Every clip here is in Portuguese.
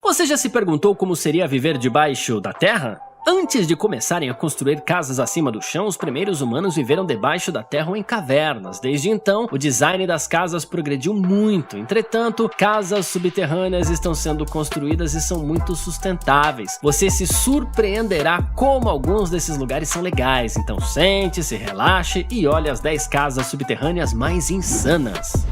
Você já se perguntou como seria viver debaixo da terra? Antes de começarem a construir casas acima do chão, os primeiros humanos viveram debaixo da terra ou em cavernas. Desde então, o design das casas progrediu muito. Entretanto, casas subterrâneas estão sendo construídas e são muito sustentáveis. Você se surpreenderá como alguns desses lugares são legais. Então sente-se, relaxe e olhe as 10 casas subterrâneas mais insanas.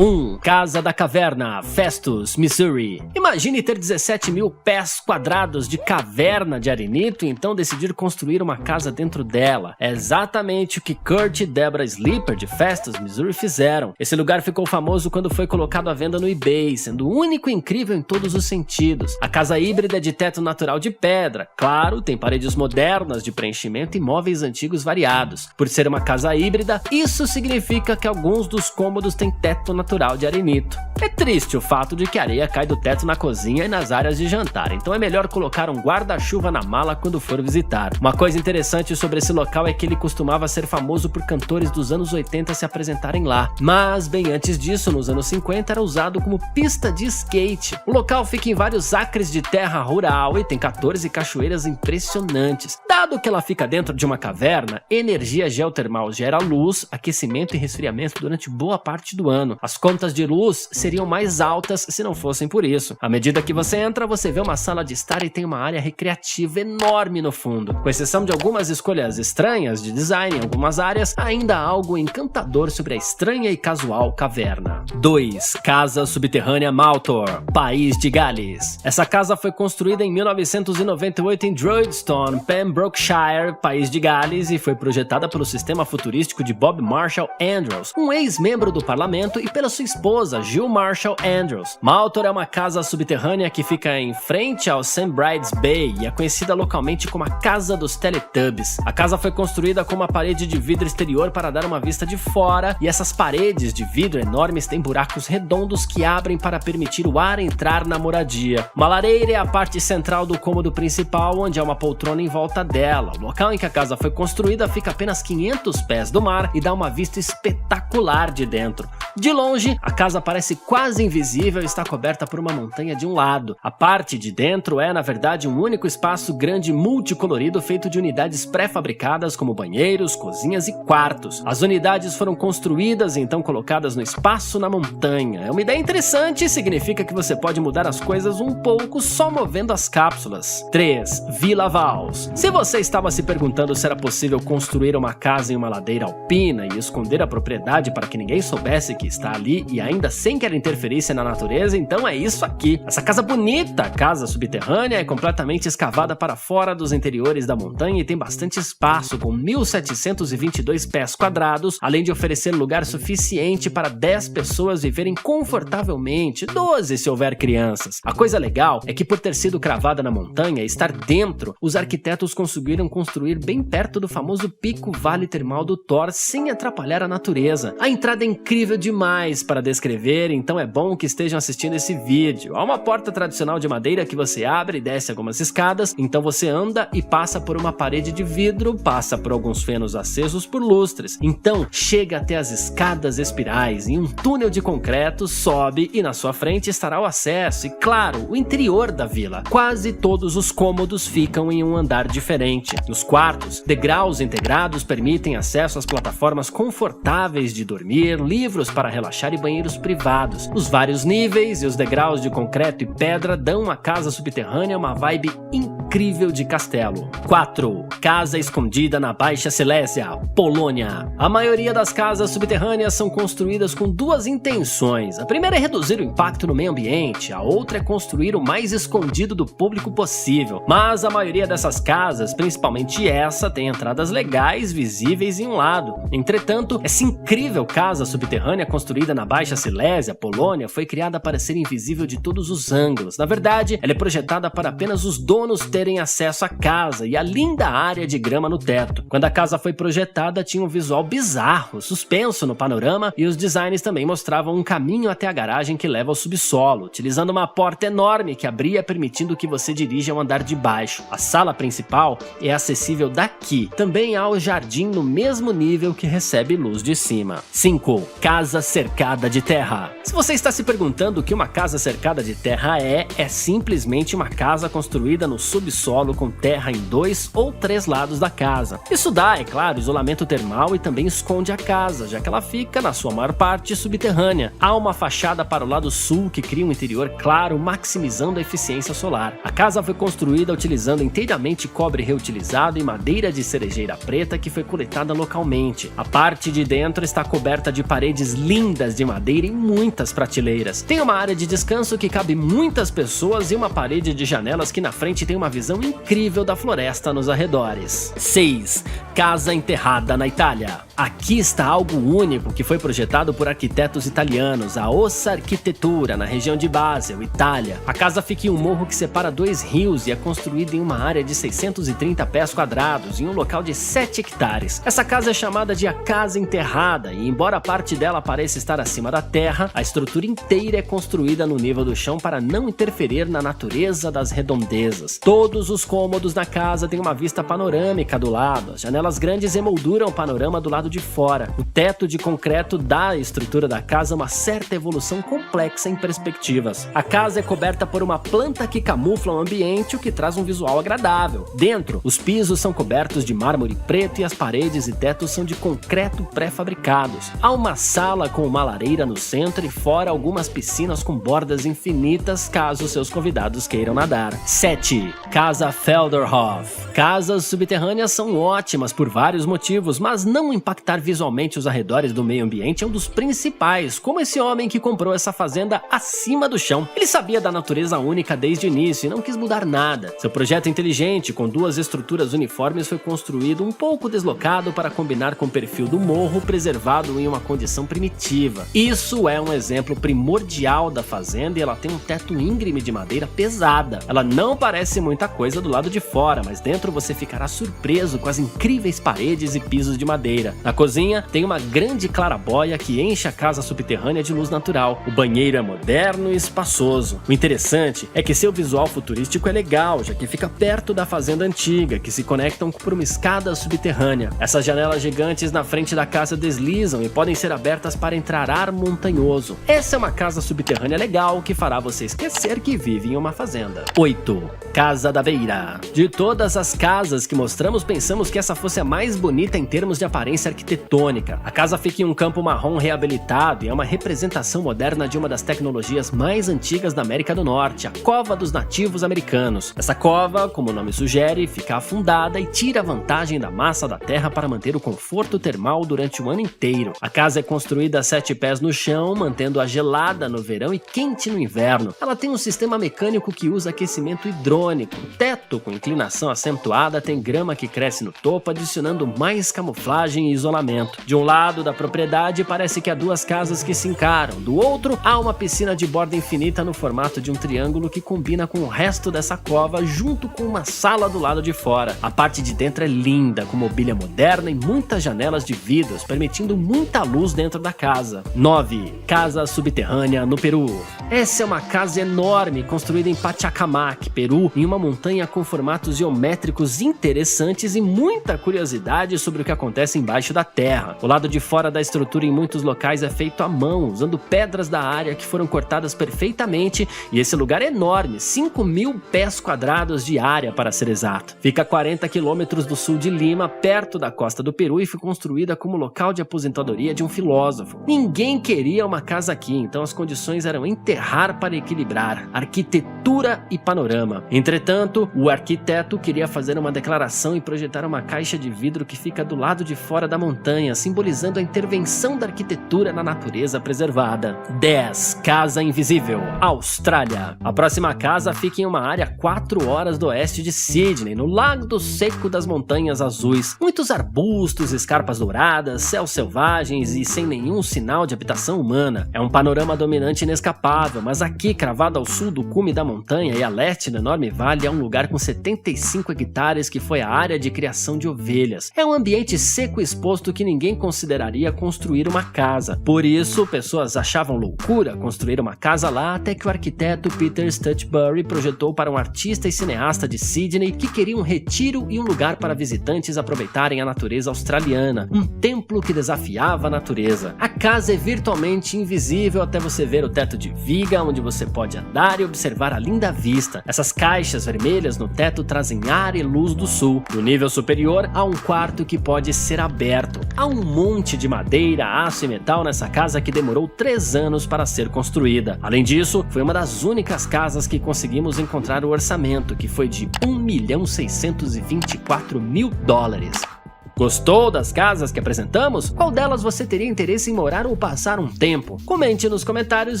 1. Casa da Caverna, Festus, Missouri. Imagine ter 17 mil pés quadrados de caverna de arenito e então decidir construir uma casa dentro dela. É exatamente o que Kurt e Deborah Sleeper de Festus, Missouri fizeram. Esse lugar ficou famoso quando foi colocado à venda no eBay, sendo único e incrível em todos os sentidos. A casa híbrida é de teto natural de pedra. Claro, tem paredes modernas de preenchimento e móveis antigos variados. Por ser uma casa híbrida, isso significa que alguns dos cômodos têm teto natural de arenito. É triste o fato de que a areia cai do teto na cozinha e nas áreas de jantar, então é melhor colocar um guarda-chuva na mala quando for visitar. Uma coisa interessante sobre esse local é que ele costumava ser famoso por cantores dos anos 80 se apresentarem lá, mas bem antes disso, nos anos 50, era usado como pista de skate. O local fica em vários acres de terra rural e tem 14 cachoeiras impressionantes. Dado que ela fica dentro de uma caverna, energia geotermal gera luz, aquecimento e resfriamento durante boa parte do ano. As contas de luz seriam mais altas se não fossem por isso. À medida que você entra, você vê uma sala de estar e tem uma área recreativa enorme no fundo. Com exceção de algumas escolhas estranhas de design em algumas áreas, ainda há algo encantador sobre a estranha e casual caverna. 2. Casa subterrânea Maltor, País de Gales. Essa casa foi construída em 1998 em Droidstone, Pembrokeshire, País de Gales, e foi projetada pelo sistema futurístico de Bob Marshall Andrews, um ex-membro do parlamento, e pela sua esposa, Jill Marshall Andrews. Maltor é uma casa subterrânea que fica em frente ao St. Bride's Bay e é conhecida localmente como a Casa dos Teletubbies. A casa foi construída com uma parede de vidro exterior para dar uma vista de fora, e essas paredes de vidro enormes têm buracos redondos que abrem para permitir o ar entrar na moradia. Uma lareira é a parte central do cômodo principal, onde há uma poltrona em volta dela. O local em que a casa foi construída fica a apenas 500 pés do mar e dá uma vista espetacular de dentro. De longe, a casa parece quase invisível e está coberta por uma montanha de um lado. A parte de dentro é, na verdade, um único espaço grande multicolorido feito de unidades pré-fabricadas como banheiros, cozinhas e quartos. As unidades foram construídas e então colocadas no espaço na montanha. É uma ideia interessante e significa que você pode mudar as coisas um pouco só movendo as cápsulas. 3. Vila Vals. Se você estava se perguntando se era possível construir uma casa em uma ladeira alpina e esconder a propriedade para que ninguém soubesse que está ali e ainda sem que ela interferisse na natureza, então é isso aqui. Essa casa bonita, casa subterrânea, é completamente escavada para fora dos interiores da montanha e tem bastante espaço, com 1.722 pés quadrados, além de oferecer lugar suficiente para 10 pessoas viverem confortavelmente, 12 se houver crianças. A coisa legal é que, por ter sido cravada na montanha e estar dentro, os arquitetos conseguiram construir bem perto do famoso pico Vale Termal do Thor sem atrapalhar a natureza. A entrada é incrível demais para descrever, então é bom que estejam assistindo esse vídeo. Há uma porta tradicional de madeira que você abre e desce algumas escadas, então você anda e passa por uma parede de vidro, passa por alguns fenos acesos por lustres, então chega até as escadas espirais em um túnel de concreto, sobe e na sua frente estará o acesso e, claro, o interior da vila. Quase todos os cômodos ficam em um andar diferente. Nos quartos, degraus integrados permitem acesso às plataformas confortáveis de dormir, livros para relaxar e banheiros privados. Os vários níveis e os degraus de concreto e pedra dão à casa subterrânea uma vibe incrível de castelo. 4. Casa escondida na Baixa Silésia, Polônia. A maioria das casas subterrâneas são construídas com duas intenções. A primeira é reduzir o impacto no meio ambiente, a outra é construir o mais escondido do público possível. Mas a maioria dessas casas, principalmente essa, tem entradas legais, visíveis em um lado. Entretanto, essa incrível casa subterrânea construída na Baixa Silésia, Polônia, foi criada para ser invisível de todos os ângulos. Na verdade, ela é projetada para apenas os donos terem terem acesso à casa e a linda área de grama no teto. Quando a casa foi projetada, tinha um visual bizarro, suspenso no panorama, e os designs também mostravam um caminho até a garagem que leva ao subsolo, utilizando uma porta enorme que abria permitindo que você dirija ao andar de baixo. A sala principal é acessível daqui. Também há o jardim no mesmo nível que recebe luz de cima. 5. Casa cercada de terra. Se você está se perguntando o que uma casa cercada de terra é simplesmente uma casa construída no subsolo com terra em 2 ou 3 lados da casa. Isso dá, é claro, isolamento termal e também esconde a casa, já que ela fica, na sua maior parte, subterrânea. Há uma fachada para o lado sul que cria um interior claro, maximizando a eficiência solar. A casa foi construída utilizando inteiramente cobre reutilizado e madeira de cerejeira preta que foi coletada localmente. A parte de dentro está coberta de paredes lindas de madeira e muitas prateleiras. Tem uma área de descanso que cabe muitas pessoas e uma parede de janelas que na frente tem uma visão incrível da floresta nos arredores. 6. Casa enterrada na Itália. Aqui está algo único que foi projetado por arquitetos italianos, a Ossa Arquitetura, na região de Basel, Itália. A casa fica em um morro que separa 2 rios e é construída em uma área de 630 pés quadrados, em um local de 7 hectares. Essa casa é chamada de a Casa Enterrada e, embora parte dela pareça estar acima da terra, a estrutura inteira é construída no nível do chão para não interferir na natureza das redondezas. Todos os cômodos da casa têm uma vista panorâmica do lado. As janelas grandes emolduram o panorama do lado de fora. O teto de concreto dá à estrutura da casa uma certa evolução complexa em perspectivas. A casa é coberta por uma planta que camufla o ambiente, o que traz um visual agradável. Dentro, os pisos são cobertos de mármore preto e as paredes e tetos são de concreto pré-fabricados. Há uma sala com uma lareira no centro e fora algumas piscinas com bordas infinitas, caso seus convidados queiram nadar. 7. Casa Felderhof. Casas subterrâneas são ótimas por vários motivos, mas não impactar visualmente os arredores do meio ambiente é um dos principais, como esse homem que comprou essa fazenda acima do chão. Ele sabia da natureza única desde o início e não quis mudar nada. Seu projeto inteligente, com 2 estruturas uniformes, foi construído um pouco deslocado para combinar com o perfil do morro, preservado em uma condição primitiva. Isso é um exemplo primordial da fazenda e ela tem um teto íngreme de madeira pesada. Ela não parece muita coisa do lado de fora, mas dentro você ficará surpreso com as incríveis paredes e pisos de madeira. Na cozinha tem uma grande clarabóia que enche a casa subterrânea de luz natural. O banheiro é moderno e espaçoso. O interessante é que seu visual futurístico é legal, já que fica perto da fazenda antiga, que se conectam por uma escada subterrânea. Essas janelas gigantes na frente da casa deslizam e podem ser abertas para entrar ar montanhoso. Essa é uma casa subterrânea legal que fará você esquecer que vive em uma fazenda. 8. Casa da Beira. De todas as casas que mostramos, pensamos que essa fosse a mais bonita em termos de aparência arquitetônica. A casa fica em um campo marrom reabilitado e é uma representação moderna de uma das tecnologias mais antigas da América do Norte, a Cova dos Nativos Americanos. Essa cova, como o nome sugere, fica afundada e tira vantagem da massa da terra para manter o conforto termal durante o ano inteiro. A casa é construída a 7 pés no chão, mantendo-a gelada no verão e quente no inverno. Ela tem um sistema mecânico que usa aquecimento hidrônico. O teto, com inclinação acentuada, tem grama que cresce no topo, adicionando mais camuflagem e isolamento. De um lado da propriedade, parece que há 2 casas que se encaram. Do outro, há uma piscina de borda infinita no formato de um triângulo que combina com o resto dessa cova, junto com uma sala do lado de fora. A parte de dentro é linda, com mobília moderna e muitas janelas de vidros, permitindo muita luz dentro da casa. 9. Casa subterrânea no Peru. Essa é uma casa enorme, construída em Pachacamac, Peru, em uma montanha com formatos geométricos interessantes e muita curiosidade sobre o que acontece embaixo da terra. O lado de fora da estrutura em muitos locais é feito à mão, usando pedras da área que foram cortadas perfeitamente, e esse lugar é enorme, 5.000 pés quadrados de área para ser exato. Fica a 40 quilômetros do sul de Lima, perto da costa do Peru, e foi construída como local de aposentadoria de um filósofo. Ninguém queria uma casa aqui, então as condições eram enterrar para equilibrar arquitetura e panorama. Entretanto, o arquiteto queria fazer uma declaração e projetar uma caixa de vidro que fica do lado de fora da montanha, simbolizando a intervenção da arquitetura na natureza preservada. 10. Casa Invisível, Austrália. A próxima casa fica em uma área 4 horas do oeste de Sydney, no Lago Seco das Montanhas Azuis. Muitos arbustos, escarpas douradas, céus selvagens e sem nenhum sinal de habitação humana. É um panorama dominante inescapável, inacreditável, mas aqui, cravado ao sul do cume da montanha e a leste do enorme vale, é um lugar com 75 hectares que foi a área de criação de ovelhas. É um ambiente seco e exposto que ninguém consideraria construir uma casa. Por isso, pessoas achavam loucura construir uma casa lá, até que o arquiteto Peter Stutchbury projetou para um artista e cineasta de Sydney que queria um retiro e um lugar para visitantes aproveitarem a natureza australiana, um templo que desafiava a natureza. A casa é virtualmente invisível até você ver o teto de viga, onde você pode andar e observar a linda vista. Essas caixas vermelhas no teto trazem ar e luz do sul. No nível superior, há um quarto que pode ser aberto. Há um monte de madeira, aço e metal nessa casa que demorou 3 anos para ser construída. Além disso, foi uma das únicas casas que conseguimos encontrar o orçamento, que foi de $1.624.000. Gostou das casas que apresentamos? Qual delas você teria interesse em morar ou passar um tempo? Comente nos comentários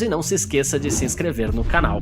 e não se esqueça de se inscrever no canal.